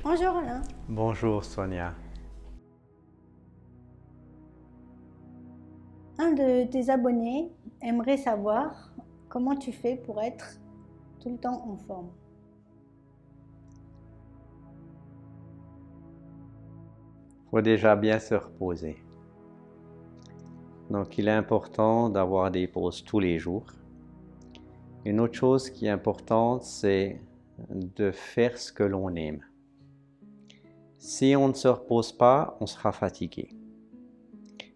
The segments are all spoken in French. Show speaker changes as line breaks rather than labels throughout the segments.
Bonjour Alain.
Bonjour Sonia.
Un de tes abonnés aimerait savoir comment tu fais pour être tout le temps en forme.
Il faut déjà bien se reposer. Donc il est important d'avoir des pauses tous les jours. Une autre chose qui est importante, c'est de faire ce que l'on aime. Si on ne se repose pas, on sera fatigué.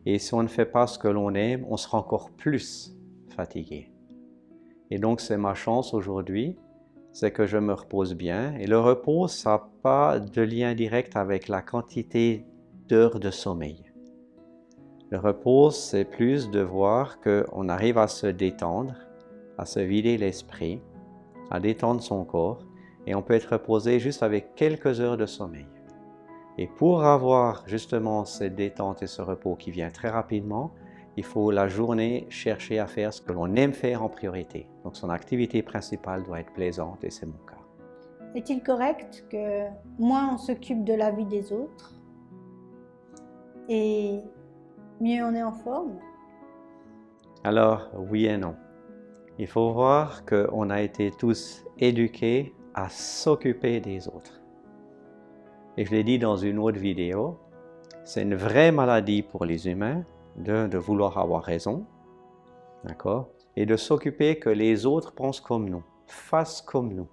Et si on ne fait pas ce que l'on aime, on sera encore plus fatigué. Et donc c'est ma chance aujourd'hui, c'est que je me repose bien. Et le repos, ça n'a pas de lien direct avec la quantité d'heures de sommeil. Le repos, c'est plus de voir qu'on arrive à se détendre, à se vider l'esprit, à détendre son corps, et on peut être reposé juste avec quelques heures de sommeil. Et pour avoir justement cette détente et ce repos qui vient très rapidement, il faut la journée chercher à faire ce que l'on aime faire en priorité. Donc son activité principale doit être plaisante et c'est mon cas.
Est-il correct que moins on s'occupe de la vie des autres et mieux on est en forme?
Alors, oui et non. Il faut voir qu'on a été tous éduqués à s'occuper des autres. Et je l'ai dit dans une autre vidéo, c'est une vraie maladie pour les humains de vouloir avoir raison, d'accord? Et de s'occuper que les autres pensent comme nous, fassent comme nous.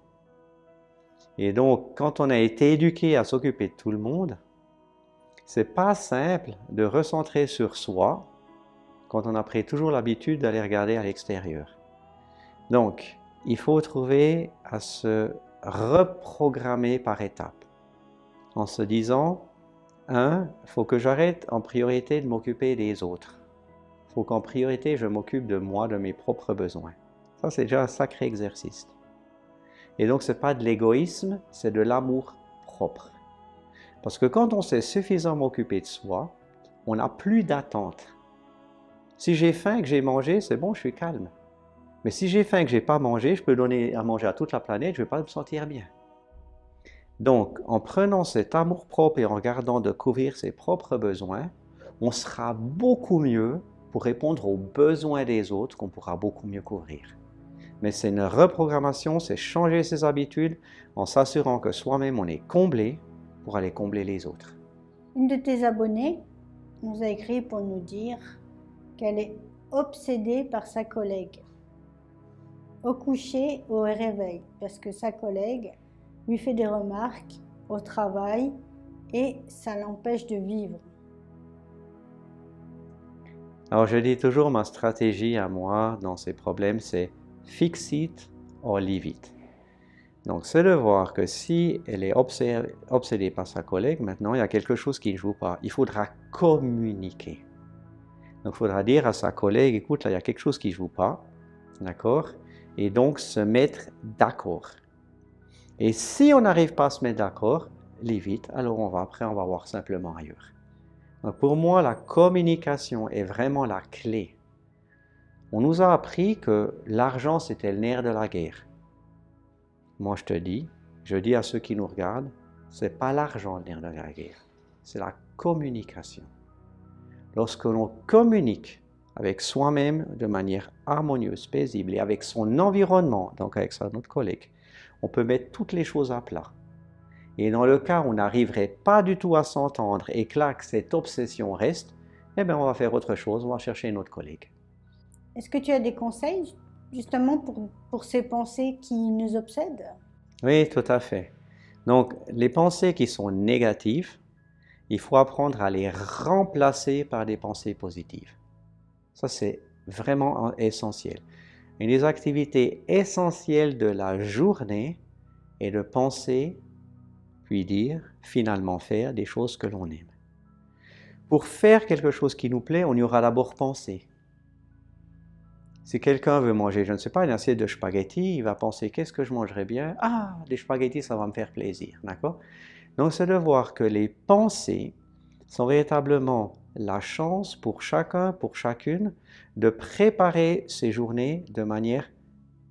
Et donc, quand on a été éduqué à s'occuper de tout le monde, c'est pas simple de recentrer sur soi quand on a pris toujours l'habitude d'aller regarder à l'extérieur. Donc, il faut trouver à se reprogrammer par étapes en se disant, il faut que j'arrête en priorité de m'occuper des autres. Il faut qu'en priorité, je m'occupe de moi, de mes propres besoins. Ça, c'est déjà un sacré exercice. Et donc, ce n'est pas de l'égoïsme, c'est de l'amour propre. Parce que quand on sait suffisamment m'occuper de soi, on n'a plus d'attente. Si j'ai faim et que j'ai mangé, c'est bon, je suis calme. Mais si j'ai faim et que je n'ai pas mangé, je peux donner à manger à toute la planète, je ne vais pas me sentir bien. Donc, en prenant cet amour-propre et en regardant de couvrir ses propres besoins, on sera beaucoup mieux pour répondre aux besoins des autres qu'on pourra beaucoup mieux couvrir. Mais c'est une reprogrammation, c'est changer ses habitudes en s'assurant que soi-même on est comblé pour aller combler les autres.
Une de tes abonnées nous a écrit pour nous dire qu'elle est obsédée par sa collègue, au coucher, au réveil, parce que sa collègue lui fait des remarques au travail et ça l'empêche de vivre.
Alors je dis toujours ma stratégie à moi dans ces problèmes, c'est fix it or leave it. Donc c'est de voir que si elle est obsédée par sa collègue, maintenant il y a quelque chose qui ne joue pas. Il faudra communiquer. Donc il faudra dire à sa collègue, écoute, là il y a quelque chose qui ne joue pas, d'accord? Et donc se mettre d'accord. Et si on n'arrive pas à se mettre d'accord, leave it, alors après on va voir simplement ailleurs. Donc pour moi, la communication est vraiment la clé. On nous a appris que l'argent, c'était le nerf de la guerre. Moi, je dis à ceux qui nous regardent, ce n'est pas l'argent le nerf de la guerre, c'est la communication. Lorsque l'on communique avec soi-même de manière harmonieuse, paisible et avec son environnement, donc avec notre collègue, on peut mettre toutes les choses à plat. Et dans le cas où on n'arriverait pas du tout à s'entendre et que là, que cette obsession reste, eh bien, on va faire autre chose, on va chercher une autre collègue.
Est-ce que tu as des conseils justement pour ces pensées qui nous obsèdent?
Oui, tout à fait. Donc, les pensées qui sont négatives, il faut apprendre à les remplacer par des pensées positives. Ça, c'est vraiment essentiel. Une des activités essentielles de la journée est de penser, puis dire, finalement faire des choses que l'on aime. Pour faire quelque chose qui nous plaît, on y aura d'abord pensé. Si quelqu'un veut manger, je ne sais pas, une assiette de spaghettis, il va penser, qu'est-ce que je mangerais bien? Ah, des spaghettis, ça va me faire plaisir, d'accord? Donc, c'est de voir que les pensées sont véritablement la chance pour chacun, pour chacune, de préparer ses journées de manière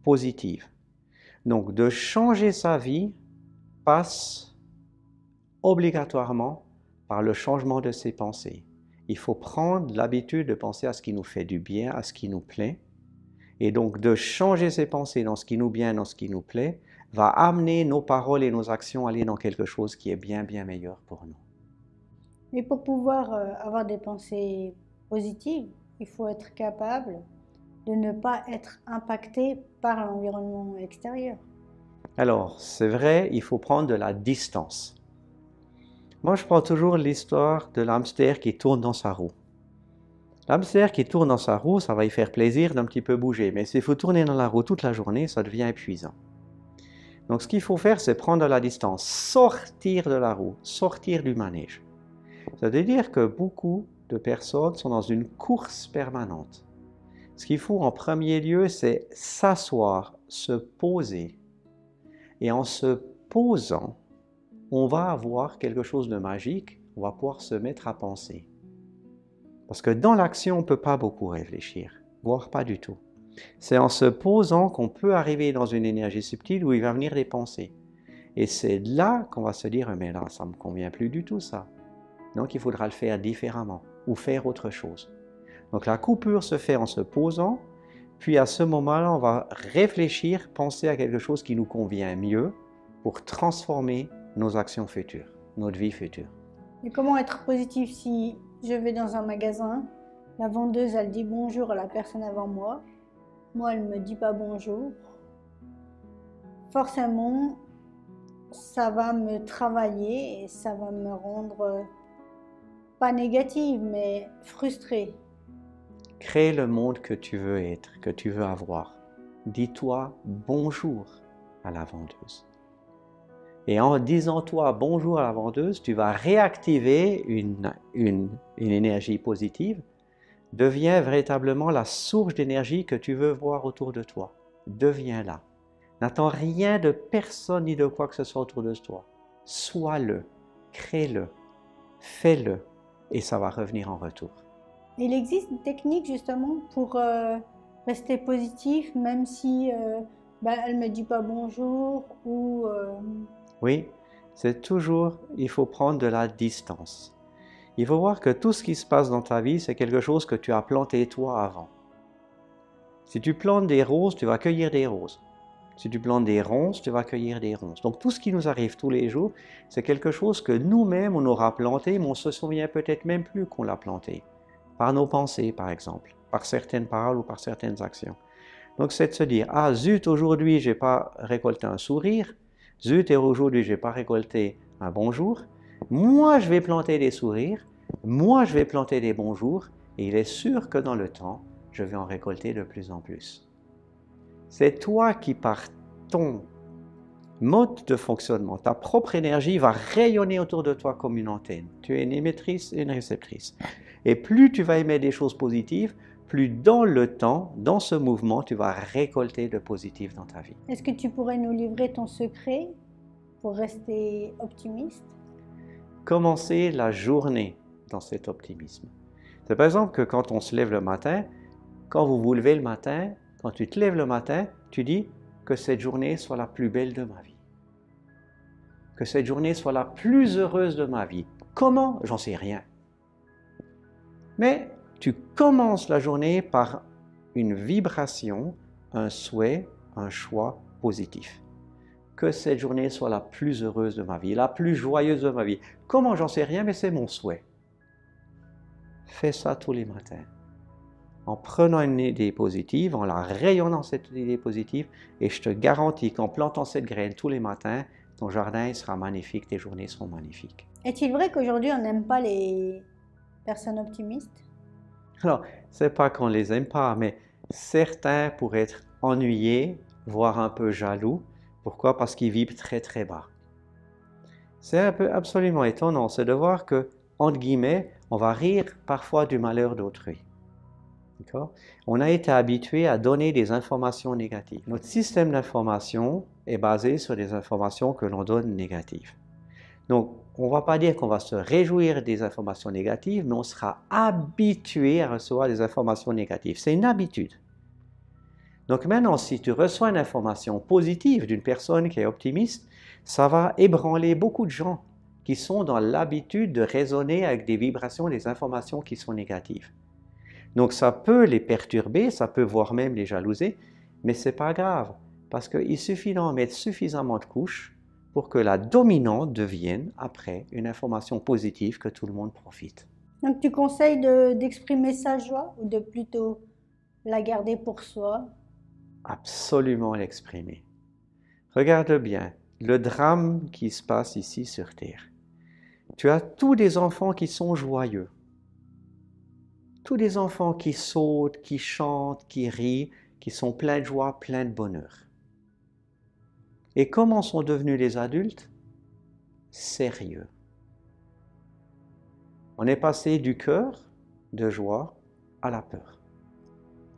positive. Donc, de changer sa vie passe obligatoirement par le changement de ses pensées. Il faut prendre l'habitude de penser à ce qui nous fait du bien, à ce qui nous plaît, et donc de changer ses pensées dans ce qui nous bien, dans ce qui nous plaît, va amener nos paroles et nos actions à aller dans quelque chose qui est bien, bien meilleur pour nous.
Mais pour pouvoir avoir des pensées positives, il faut être capable de ne pas être impacté par l'environnement extérieur.
Alors, c'est vrai, il faut prendre de la distance. Moi, je prends toujours l'histoire de l'hamster qui tourne dans sa roue. L'hamster qui tourne dans sa roue, ça va lui faire plaisir d'un petit peu bouger, mais s'il faut tourner dans la roue toute la journée, ça devient épuisant. Donc, ce qu'il faut faire, c'est prendre de la distance, sortir de la roue, sortir du manège. Ça veut dire que beaucoup de personnes sont dans une course permanente. Ce qu'il faut en premier lieu, c'est s'asseoir, se poser. Et en se posant, on va avoir quelque chose de magique, on va pouvoir se mettre à penser. Parce que dans l'action, on ne peut pas beaucoup réfléchir, voire pas du tout. C'est en se posant qu'on peut arriver dans une énergie subtile où il va venir des pensées. Et c'est là qu'on va se dire, mais là, ça ne me convient plus du tout ça. Donc il faudra le faire différemment ou faire autre chose. Donc la coupure se fait en se posant, puis à ce moment-là, on va réfléchir, penser à quelque chose qui nous convient mieux pour transformer nos actions futures, notre vie future.
Mais comment être positif si je vais dans un magasin, la vendeuse elle dit bonjour à la personne avant moi, moi elle ne me dit pas bonjour. Forcément, ça va me travailler et ça va me rendre pas négative, mais frustrée.
Crée le monde que tu veux être, que tu veux avoir. Dis-toi bonjour à la vendeuse. Et en disant toi bonjour à la vendeuse, tu vas réactiver une énergie positive. Deviens véritablement la source d'énergie que tu veux voir autour de toi. Deviens-la. N'attends rien de personne ni de quoi que ce soit autour de toi. Sois-le, crée-le, fais-le et ça va revenir en retour.
Il existe une technique justement pour rester positif même si elle ne me dit pas bonjour ou...
Oui, c'est toujours, il faut prendre de la distance. Il faut voir que tout ce qui se passe dans ta vie, c'est quelque chose que tu as planté toi avant. Si tu plantes des roses, tu vas cueillir des roses. Si tu plantes des ronces, tu vas cueillir des ronces. Donc tout ce qui nous arrive tous les jours, c'est quelque chose que nous-mêmes, on aura planté, mais on se souvient peut-être même plus qu'on l'a planté. Par nos pensées, par exemple, par certaines paroles ou par certaines actions. Donc c'est de se dire, ah zut, aujourd'hui, je n'ai pas récolté un sourire. Zut, et aujourd'hui, je n'ai pas récolté un bonjour. Moi, je vais planter des sourires. Moi, je vais planter des bonjours. Et il est sûr que dans le temps, je vais en récolter de plus en plus. C'est toi qui, par ton mode de fonctionnement, ta propre énergie va rayonner autour de toi comme une antenne. Tu es une émettrice et une réceptrice. Et plus tu vas émettre des choses positives, plus dans le temps, dans ce mouvement, tu vas récolter de positif dans ta vie.
Est-ce que tu pourrais nous livrer ton secret pour rester optimiste?
Commencer la journée dans cet optimisme. C'est par exemple que quand on se lève le matin, quand vous vous levez le matin, quand tu te lèves le matin, tu dis que cette journée soit la plus belle de ma vie. Que cette journée soit la plus heureuse de ma vie. Comment? J'en sais rien. Mais tu commences la journée par une vibration, un souhait, un choix positif. Que cette journée soit la plus heureuse de ma vie, la plus joyeuse de ma vie. Comment? J'en sais rien, mais c'est mon souhait. Fais ça tous les matins. En prenant une idée positive, en la rayonnant cette idée positive, et je te garantis qu'en plantant cette graine tous les matins, ton jardin sera magnifique, tes journées seront magnifiques.
Est-il vrai qu'aujourd'hui on n'aime pas les personnes optimistes?
Alors, c'est pas qu'on les aime pas, mais certains pourraient être ennuyés, voire un peu jaloux. Pourquoi? Parce qu'ils vibrent très très bas. C'est un peu absolument étonnant, c'est de voir que, entre guillemets, on va rire parfois du malheur d'autrui. On a été habitué à donner des informations négatives. Notre système d'information est basé sur des informations que l'on donne négatives. Donc, on ne va pas dire qu'on va se réjouir des informations négatives, mais on sera habitué à recevoir des informations négatives. C'est une habitude. Donc maintenant, si tu reçois une information positive d'une personne qui est optimiste, ça va ébranler beaucoup de gens qui sont dans l'habitude de raisonner avec des vibrations, des informations qui sont négatives. Donc ça peut les perturber, ça peut voire même les jalouser, mais ce n'est pas grave, parce qu'il suffit d'en mettre suffisamment de couches pour que la dominante devienne, après, une information positive que tout le monde profite.
Donc tu conseilles d'exprimer sa joie ou de plutôt la garder pour soi?
Absolument l'exprimer. Regarde bien, le drame qui se passe ici sur Terre. Tu as tous des enfants qui sont joyeux. Tous des enfants qui sautent, qui chantent, qui rient, qui sont pleins de joie, pleins de bonheur. Et comment sont devenus les adultes? Sérieux. On est passé du cœur de joie à la peur.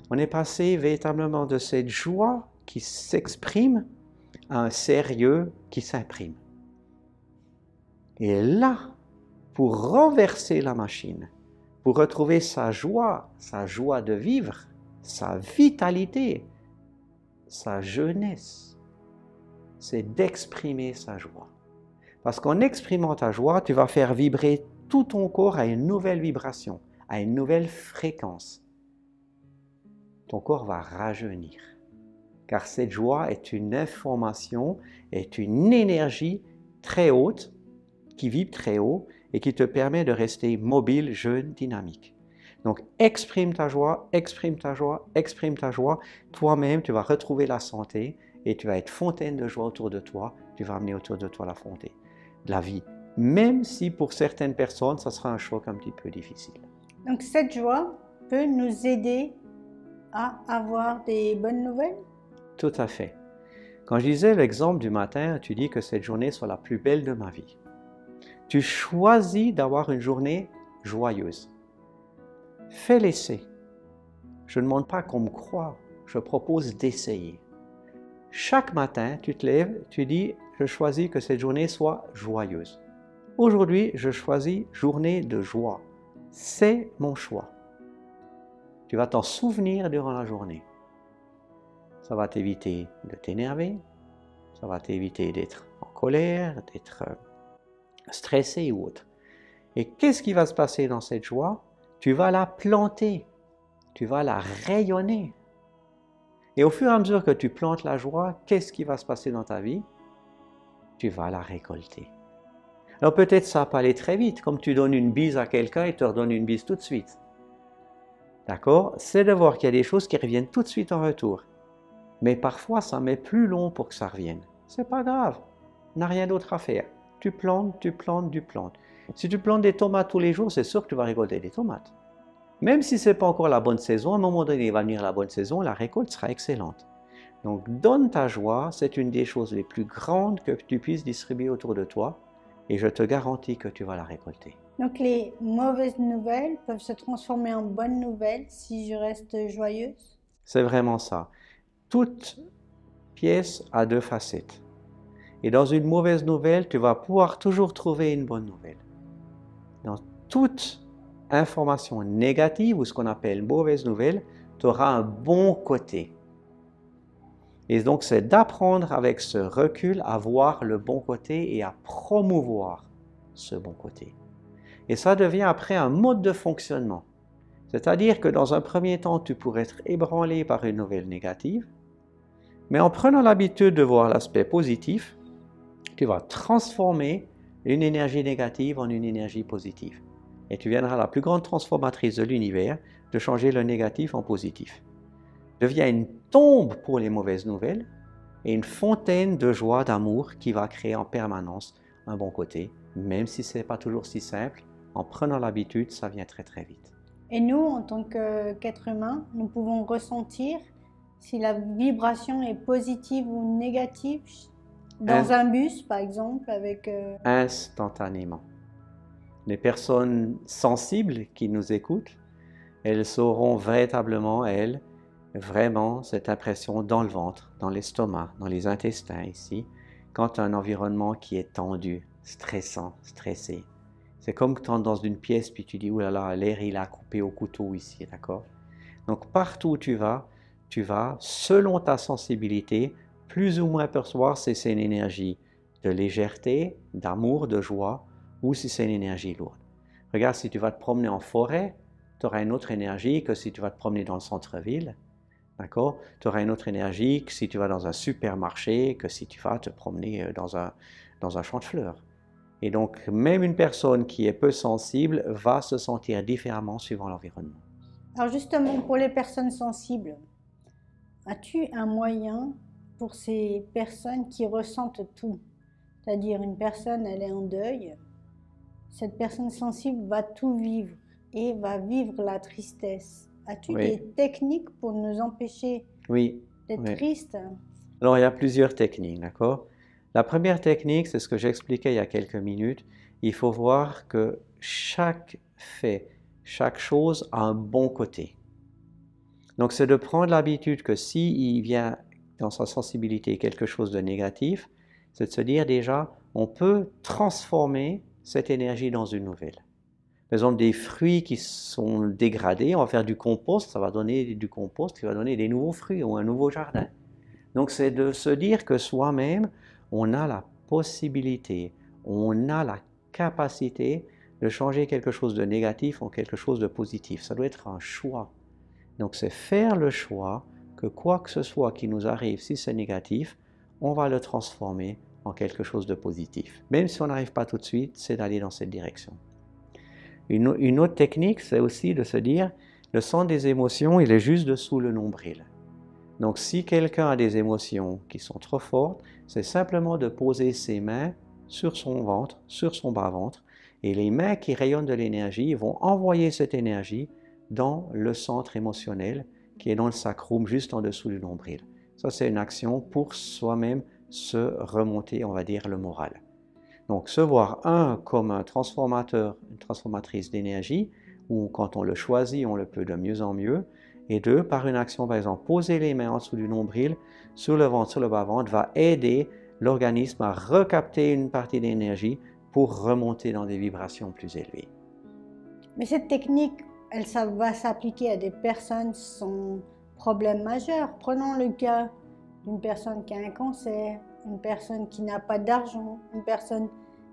On est passé véritablement de cette joie qui s'exprime à un sérieux qui s'imprime. Et là, pour renverser la machine, pour retrouver sa joie de vivre, sa vitalité, sa jeunesse, c'est d'exprimer sa joie. Parce qu'en exprimant ta joie, tu vas faire vibrer tout ton corps à une nouvelle vibration, à une nouvelle fréquence. Ton corps va rajeunir. Car cette joie est une information, est une énergie très haute, qui vibre très haut et qui te permet de rester mobile, jeune, dynamique. Donc exprime ta joie, exprime ta joie, exprime ta joie. Toi-même, tu vas retrouver la santé et tu vas être fontaine de joie autour de toi. Tu vas amener autour de toi la fontaine de la vie. Même si pour certaines personnes, ça sera un choc un petit peu difficile.
Donc cette joie peut nous aider à avoir des bonnes nouvelles?
Tout à fait. Quand je disais l'exemple du matin, tu dis que cette journée soit la plus belle de ma vie. Tu choisis d'avoir une journée joyeuse. Fais l'essai. Je ne demande pas qu'on me croie, je propose d'essayer. Chaque matin, tu te lèves, tu dis, je choisis que cette journée soit joyeuse. Aujourd'hui, je choisis journée de joie. C'est mon choix. Tu vas t'en souvenir durant la journée. Ça va t'éviter de t'énerver, ça va t'éviter d'être en colère, d'être stressé ou autre. Et qu'est-ce qui va se passer dans cette joie? Tu vas la planter, tu vas la rayonner. Et au fur et à mesure que tu plantes la joie, qu'est-ce qui va se passer dans ta vie? Tu vas la récolter. Alors peut-être ça va pas aller très vite, comme tu donnes une bise à quelqu'un et te redonne une bise tout de suite. D'accord? C'est de voir qu'il y a des choses qui reviennent tout de suite en retour. Mais parfois, ça met plus long pour que ça revienne. C'est pas grave, on n'a rien d'autre à faire. Tu plantes, tu plantes, tu plantes. Si tu plantes des tomates tous les jours, c'est sûr que tu vas récolter des tomates. Même si ce n'est pas encore la bonne saison, à un moment donné, il va venir la bonne saison, la récolte sera excellente. Donc, donne ta joie, c'est une des choses les plus grandes que tu puisses distribuer autour de toi, et je te garantis que tu vas la récolter.
Donc les mauvaises nouvelles peuvent se transformer en bonnes nouvelles si je reste joyeuse?
C'est vraiment ça. Toute pièce a deux facettes. Et dans une mauvaise nouvelle, tu vas pouvoir toujours trouver une bonne nouvelle. Dans toute information négative, ou ce qu'on appelle mauvaise nouvelle, tu auras un bon côté. Et donc, c'est d'apprendre avec ce recul à voir le bon côté et à promouvoir ce bon côté. Et ça devient après un mode de fonctionnement. C'est-à-dire que dans un premier temps, tu pourrais être ébranlé par une nouvelle négative, mais en prenant l'habitude de voir l'aspect positif, tu vas transformer une énergie négative en une énergie positive. Et tu viendras la plus grande transformatrice de l'univers de changer le négatif en positif. Deviens une tombe pour les mauvaises nouvelles et une fontaine de joie, d'amour qui va créer en permanence un bon côté, même si ce n'est pas toujours si simple. En prenant l'habitude, ça vient très très vite.
Et nous, en tant qu'être humain, nous pouvons ressentir si la vibration est positive ou négative dans un bus, par exemple, avec...
Instantanément. Les personnes sensibles qui nous écoutent, elles sauront véritablement, elles, vraiment cette impression dans le ventre, dans l'estomac, dans les intestins ici, quand un environnement qui est tendu, stressant, stressé. C'est comme quand tu entres dans une pièce puis tu dis « Ouh là là, l'air il a coupé au couteau ici », d'accord? Donc partout où tu vas, selon ta sensibilité, plus ou moins percevoir si c'est une énergie de légèreté, d'amour, de joie, ou si c'est une énergie lourde. Regarde, si tu vas te promener en forêt, tu auras une autre énergie que si tu vas te promener dans le centre-ville. D'accord? Tu auras une autre énergie que si tu vas dans un supermarché, que si tu vas te promener dans un champ de fleurs. Et donc, même une personne qui est peu sensible va se sentir différemment suivant l'environnement.
Alors justement, pour les personnes sensibles, as-tu un moyen pour ces personnes qui ressentent tout? C'est-à-dire une personne, elle est en deuil, cette personne sensible va tout vivre et va vivre la tristesse. As-tu
Oui,
des techniques pour nous empêcher
oui,
d'être
oui.
tristes?
Alors, il y a plusieurs techniques, d'accord? La première technique, c'est ce que j'expliquais il y a quelques minutes. Il faut voir que chaque fait, chaque chose a un bon côté. Donc, c'est de prendre l'habitude que s'il vient dans sa sensibilité quelque chose de négatif, c'est de se dire déjà, on peut transformer cette énergie dans une nouvelle. Par exemple, des fruits qui sont dégradés, on va faire du compost, ça va donner du compost qui va donner des nouveaux fruits ou un nouveau jardin. Donc, c'est de se dire que soi-même, on a la possibilité, on a la capacité de changer quelque chose de négatif en quelque chose de positif. Ça doit être un choix. Donc, c'est faire le choix que quoi que ce soit qui nous arrive, si c'est négatif, on va le transformer en quelque chose de positif. Même si on n'arrive pas tout de suite, c'est d'aller dans cette direction. Une autre technique, c'est aussi de se dire, le centre des émotions, il est juste dessous le nombril. Donc, si quelqu'un a des émotions qui sont trop fortes, c'est simplement de poser ses mains sur son ventre, sur son bas-ventre, et les mains qui rayonnent de l'énergie vont envoyer cette énergie dans le centre émotionnel qui est dans le sacrum, juste en dessous du nombril. Ça, c'est une action pour soi-même se remonter, on va dire, le moral. Donc, se voir, comme un transformateur, une transformatrice d'énergie, où quand on le choisit, on le peut de mieux en mieux, et deux, par une action, par exemple, poser les mains en dessous du nombril, sur le ventre, sur le bas-ventre, va aider l'organisme à recapter une partie d'énergie pour remonter dans des vibrations plus élevées.
Mais cette technique, ça va s'appliquer à des personnes sans problème majeur. Prenons le cas d'une personne qui a un cancer, une personne qui n'a pas d'argent, une personne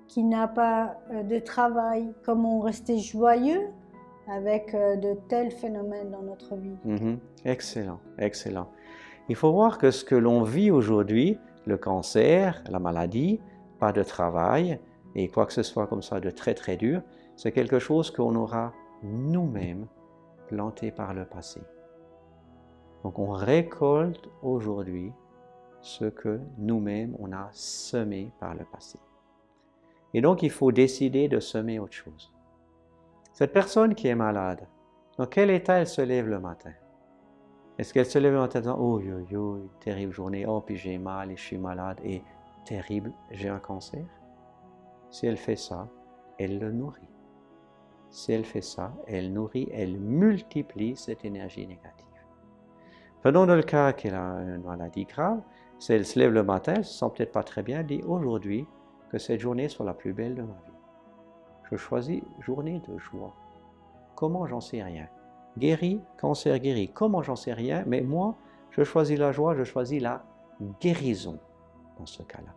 qui n'a pas de travail. Comment rester joyeux avec de tels phénomènes dans notre vie?
Excellent, excellent. Il faut voir que ce que l'on vit aujourd'hui, le cancer, la maladie, pas de travail et quoi que ce soit comme ça de très très dur, c'est quelque chose qu'on aura nous-mêmes planté par le passé. Donc on récolte aujourd'hui ce que nous-mêmes on a semé par le passé. Et donc il faut décider de semer autre chose. Cette personne qui est malade, dans quel état elle se lève le matin? Est-ce qu'elle se lève le matin en disant « Oh, yo, yo, terrible journée, oh, puis j'ai mal et je suis malade et terrible, j'ai un cancer ?» Si elle fait ça, elle le nourrit. Si elle fait ça, elle nourrit, elle multiplie cette énergie négative. Prenons le cas qu'elle a une maladie grave, si elle se lève le matin, elle ne se sent peut-être pas très bien, elle dit « Aujourd'hui, que cette journée soit la plus belle de ma vie. Je choisis journée de joie. Comment, j'en sais rien. Guéri, cancer guéri. Comment, j'en sais rien, mais moi, je choisis la joie, je choisis la guérison dans ce cas-là.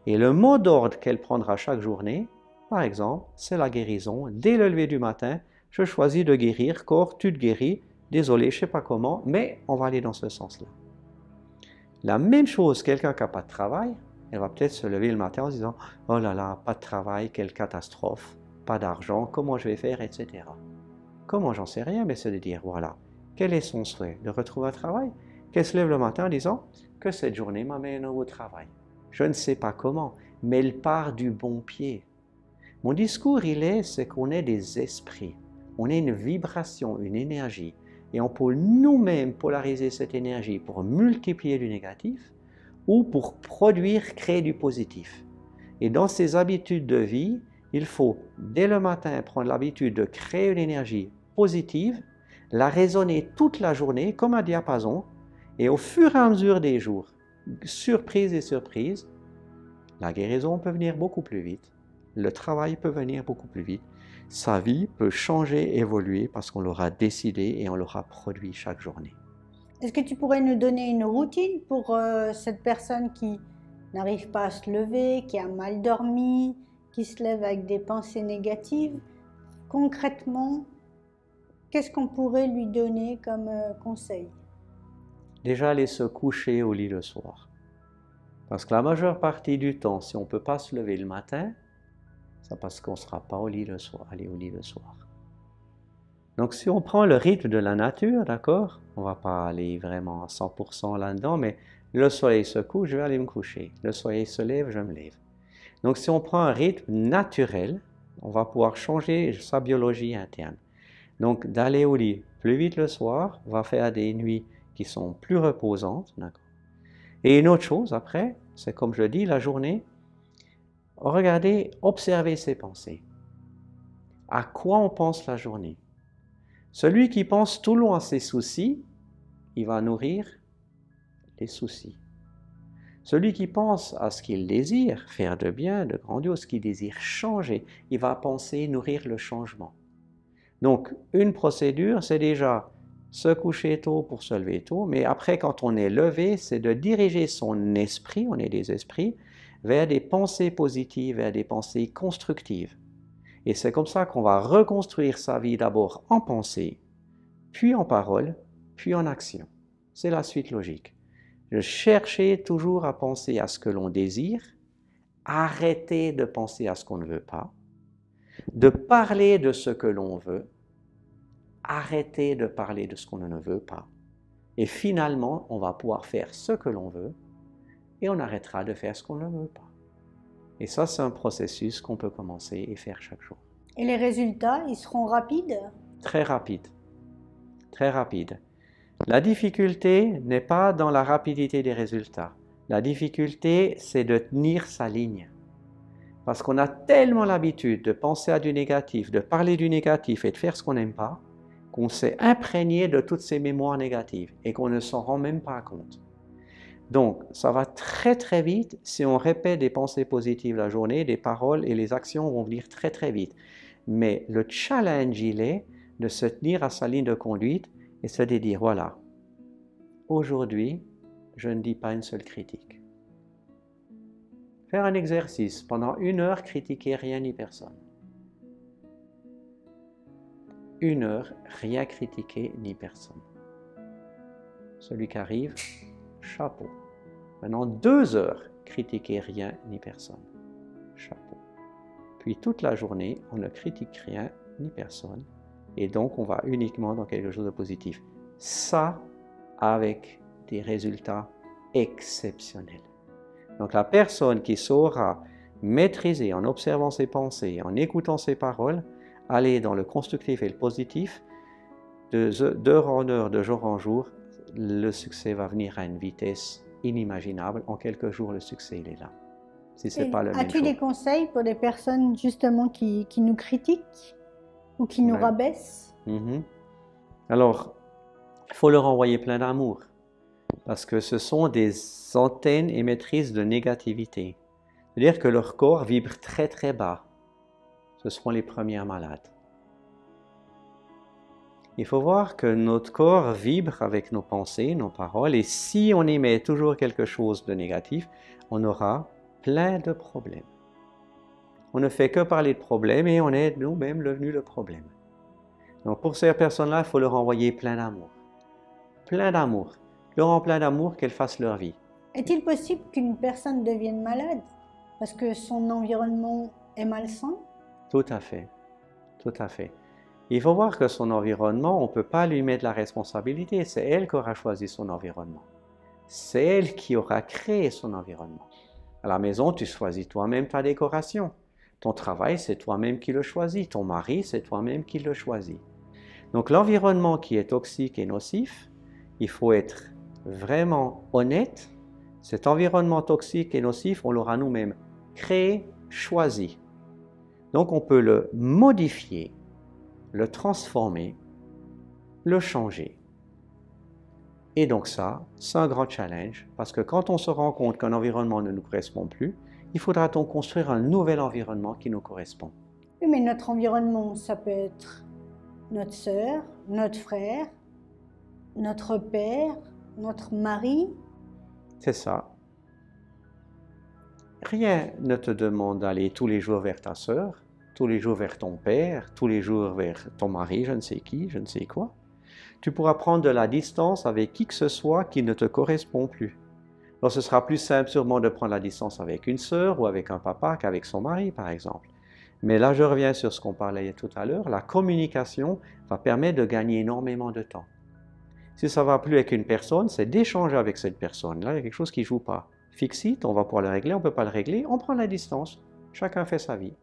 Et le mot d'ordre qu'elle prendra chaque journée, par exemple, c'est la guérison. Dès le lever du matin, je choisis de guérir. Corps, tu te guéris. Désolé, je ne sais pas comment, mais on va aller dans ce sens-là. La même chose, quelqu'un qui n'a pas de travail, elle va peut-être se lever le matin en se disant « Oh là là, pas de travail, quelle catastrophe, pas d'argent, comment je vais faire, etc. » Comment, j'en sais rien, mais c'est de dire, voilà, quel est son souhait? De retrouver un travail? Qu'elle se lève le matin en disant que cette journée m'amène au travail. Je ne sais pas comment, mais elle part du bon pied. Mon discours, c'est qu'on est des esprits. On est une vibration, une énergie. Et on peut nous-mêmes polariser cette énergie pour multiplier du négatif ou pour produire, créer du positif. Et dans ces habitudes de vie, il faut, dès le matin, prendre l'habitude de créer une énergie positive, la résonner toute la journée comme un diapason, et au fur et à mesure des jours, surprise et surprise, la guérison peut venir beaucoup plus vite, le travail peut venir beaucoup plus vite, sa vie peut changer, évoluer parce qu'on l'aura décidé et on l'aura produit chaque journée.
Est-ce que tu pourrais nous donner une routine pour cette personne qui n'arrive pas à se lever, qui a mal dormi, qui se lève avec des pensées négatives, concrètement, qu'est-ce qu'on pourrait lui donner comme conseil?
Déjà, aller se coucher au lit le soir. Parce que la majeure partie du temps, si on ne peut pas se lever le matin, c'est parce qu'on ne sera pas au lit le soir, aller au lit le soir. Donc si on prend le rythme de la nature, d'accord, on ne va pas aller vraiment à 100% là-dedans, mais le soleil se couche, je vais aller me coucher. Le soleil se lève, je me lève. Donc si on prend un rythme naturel, on va pouvoir changer sa biologie interne. Donc d'aller au lit plus vite le soir va faire des nuits qui sont plus reposantes, d'accord. Et une autre chose après, c'est comme je dis, la journée, regardez, observez ses pensées. À quoi on pense la journée? Celui qui pense tout le long à ses soucis, il va nourrir les soucis. Celui qui pense à ce qu'il désire, faire de bien, de grandiose, ce qu'il désire changer, il va penser nourrir le changement. Donc, une procédure, c'est déjà se coucher tôt pour se lever tôt, mais après, quand on est levé, c'est de diriger son esprit, on est des esprits, vers des pensées positives, vers des pensées constructives. Et c'est comme ça qu'on va reconstruire sa vie d'abord en pensée, puis en parole, puis en action. C'est la suite logique. De chercher toujours à penser à ce que l'on désire, arrêter de penser à ce qu'on ne veut pas, de parler de ce que l'on veut, arrêter de parler de ce qu'on ne veut pas. Et finalement, on va pouvoir faire ce que l'on veut et on arrêtera de faire ce qu'on ne veut pas. Et ça, c'est un processus qu'on peut commencer et faire chaque jour.
Et les résultats, ils seront rapides?
Très rapide. Très rapide. La difficulté n'est pas dans la rapidité des résultats. La difficulté, c'est de tenir sa ligne. Parce qu'on a tellement l'habitude de penser à du négatif, de parler du négatif et de faire ce qu'on n'aime pas, qu'on s'est imprégné de toutes ces mémoires négatives et qu'on ne s'en rend même pas compte. Donc, ça va très très vite si on répète des pensées positives la journée, des paroles et les actions vont venir très très vite. Mais le challenge, il est de se tenir à sa ligne de conduite et se dire, voilà, aujourd'hui, je ne dis pas une seule critique. Faire un exercice, pendant 1 heure, critiquer rien ni personne. 1 heure, rien critiquer ni personne. Celui qui arrive, chapeau. Maintenant, 2 heures, critiquer rien ni personne. Chapeau. Puis toute la journée, on ne critique rien ni personne. Et donc, on va uniquement dans quelque chose de positif. Ça, avec des résultats exceptionnels. Donc, la personne qui saura maîtriser en observant ses pensées, en écoutant ses paroles, aller dans le constructif et le positif, d'heure en heure, de jour en jour, le succès va venir à une vitesse inimaginable. En quelques jours, le succès, il est là. Si c'est pas le même jour.
As-tu des conseils pour des personnes justement qui nous critiquent ou qui nous rabaissent?
Alors, il faut leur envoyer plein d'amour parce que ce sont des antennes émettrices de négativité. C'est-à-dire que leur corps vibre très très bas. Ce seront les premières malades. Il faut voir que notre corps vibre avec nos pensées, nos paroles, et si on émet toujours quelque chose de négatif, on aura plein de problèmes. On ne fait que parler de problèmes et on est nous-mêmes devenus le problème. Donc pour ces personnes-là, il faut leur envoyer plein d'amour. Plein d'amour. Leur en plein d'amour, qu'elles fassent leur vie.
Est-il possible qu'une personne devienne malade parce que son environnement est malsain?
Tout à fait. Tout à fait. Il faut voir que son environnement, on ne peut pas lui mettre la responsabilité. C'est elle qui aura choisi son environnement. C'est elle qui aura créé son environnement. À la maison, tu choisis toi-même ta décoration. Ton travail, c'est toi-même qui le choisis. Ton mari, c'est toi-même qui le choisis. Donc l'environnement qui est toxique et nocif, il faut être vraiment honnête. Cet environnement toxique et nocif, on l'aura nous-mêmes créé, choisi. Donc on peut le modifier, le transformer, le changer. Et donc ça, c'est un grand challenge, parce que quand on se rend compte qu'un environnement ne nous correspond plus, il faudra donc construire un nouvel environnement qui nous correspond.
Oui, mais notre environnement, ça peut être notre sœur, notre frère, notre père, notre mari.
C'est ça. rien ne te demande d'aller tous les jours vers ta sœur, tous les jours vers ton père, tous les jours vers ton mari, je ne sais qui, je ne sais quoi. Tu pourras prendre de la distance avec qui que ce soit qui ne te correspond plus. Alors ce sera plus simple sûrement de prendre la distance avec une sœur ou avec un papa qu'avec son mari, par exemple. Mais là, je reviens sur ce qu'on parlait tout à l'heure. La communication va permettre de gagner énormément de temps. Si ça ne va plus avec une personne, c'est d'échanger avec cette personne. Là, il y a quelque chose qui ne joue pas. Fixite, on va pouvoir le régler, on ne peut pas le régler, on prend la distance. Chacun fait sa vie.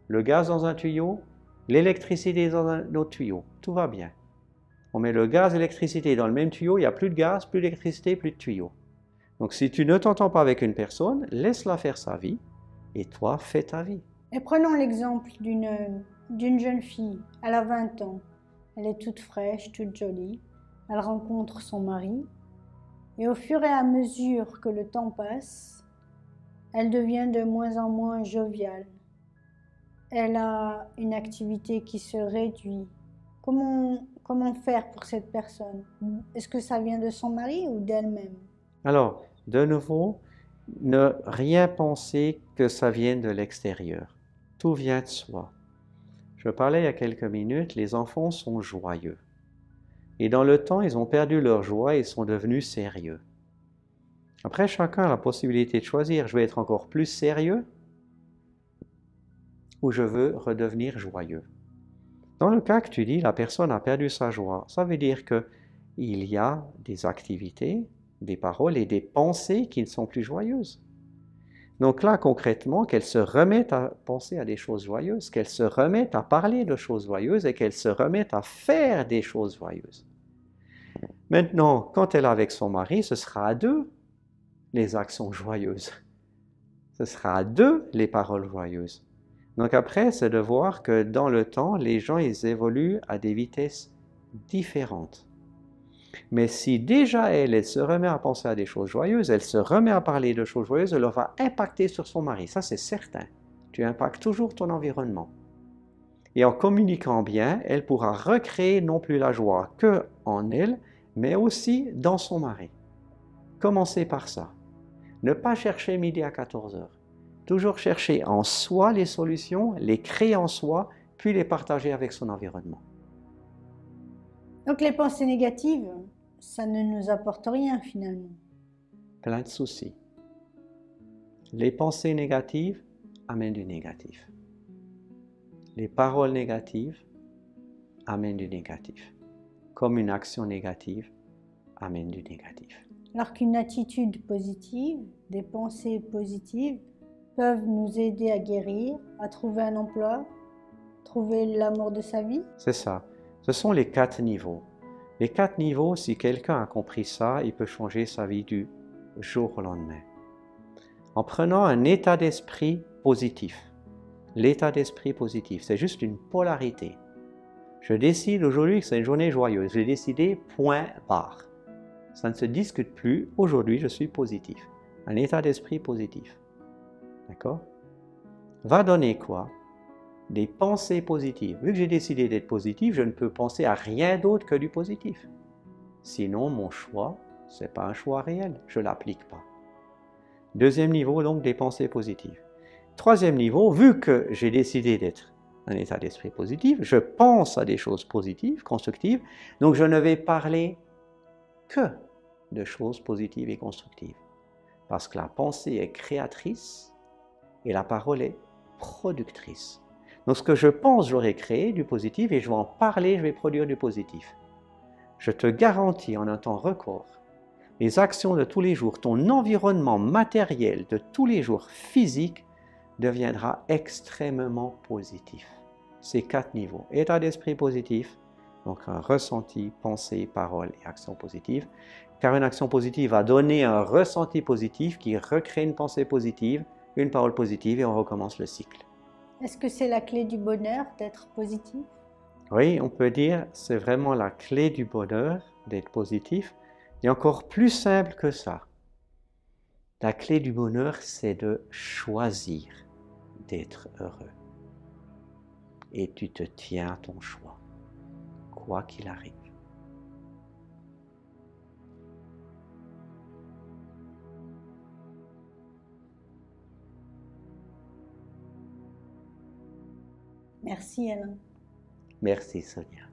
Le gaz dans un tuyau, l'électricité dans un autre tuyau. Tout va bien. On met le gaz et l'électricité dans le même tuyau, il n'y a plus de gaz, plus d'électricité, plus de tuyau. Donc si tu ne t'entends pas avec une personne, laisse-la faire sa vie et toi, fais ta vie.
Et prenons l'exemple d'une jeune fille. Elle a 20 ans. Elle est toute fraîche, toute jolie. Elle rencontre son mari. Et au fur et à mesure que le temps passe, elle devient de moins en moins joviale. Elle a une activité qui se réduit. Comment faire pour cette personne? Est-ce que ça vient de son mari ou d'elle-même?
Alors, de nouveau, ne rien penser que ça vienne de l'extérieur. Tout vient de soi. Je parlais il y a quelques minutes, les enfants sont joyeux. Et dans le temps, ils ont perdu leur joie et sont devenus sérieux. Après, chacun a la possibilité de choisir, je vais être encore plus sérieux ou je veux redevenir joyeux. Dans le cas que tu dis, la personne a perdu sa joie, ça veut dire qu'il y a des activités, des paroles et des pensées qui ne sont plus joyeuses. Donc là, concrètement, qu'elle se remette à penser à des choses joyeuses, qu'elle se remette à parler de choses joyeuses et qu'elle se remette à faire des choses joyeuses. Maintenant, quand elle est avec son mari, ce sera à deux les actions joyeuses. Ce sera à deux les paroles joyeuses. Donc après, c'est de voir que dans le temps, les gens, ils évoluent à des vitesses différentes. Mais si déjà elle se remet à penser à des choses joyeuses, elle se remet à parler de choses joyeuses, elle va impacter sur son mari. Ça, c'est certain. Tu impactes toujours ton environnement. Et en communiquant bien, elle pourra recréer non plus la joie que en elle, mais aussi dans son mari. Commencez par ça. Ne pas chercher midi à 14 heures. Toujours chercher en soi les solutions, les créer en soi, puis les partager avec son environnement.
Donc les pensées négatives, ça ne nous apporte rien finalement.
Plein de soucis. Les pensées négatives amènent du négatif. Les paroles négatives amènent du négatif. Comme une action négative amène du négatif.
Alors qu'une attitude positive, des pensées positives peuvent nous aider à guérir, à trouver un emploi, trouver l'amour de sa vie.
C'est ça. Ce sont les 4 niveaux. Les 4 niveaux, si quelqu'un a compris ça, il peut changer sa vie du jour au lendemain. En prenant un état d'esprit positif. L'état d'esprit positif, c'est juste une polarité. Je décide aujourd'hui que c'est une journée joyeuse. J'ai décidé, point barre. Ça ne se discute plus. Aujourd'hui, je suis positif. Un état d'esprit positif. D'accord? Va donner quoi? Des pensées positives. Vu que j'ai décidé d'être positif, je ne peux penser à rien d'autre que du positif. Sinon, mon choix, ce n'est pas un choix réel. Je ne l'applique pas. Deuxième niveau, donc, des pensées positives. Troisième niveau, vu que j'ai décidé d'être un état d'esprit positif, je pense à des choses positives, constructives, donc je ne vais parler que de choses positives et constructives. Parce que la pensée est créatrice et la parole est productrice. Donc ce que je pense, j'aurai créé du positif et je vais en parler, je vais produire du positif. Je te garantis en un temps record, les actions de tous les jours, ton environnement matériel de tous les jours physique deviendra extrêmement positif. Ces 4 niveaux. État d'esprit positif, donc un ressenti, pensée, parole et action positive. Car une action positive va donner un ressenti positif qui recrée une pensée positive, une parole positive et on recommence le cycle.
Est-ce que c'est la clé du bonheur d'être positif?
Oui, on peut dire c'est vraiment la clé du bonheur d'être positif. Et encore plus simple que ça. La clé du bonheur, c'est de choisir d'être heureux. Et tu te tiens à ton choix, quoi qu'il arrive.
Merci Alain.
Merci Sonia.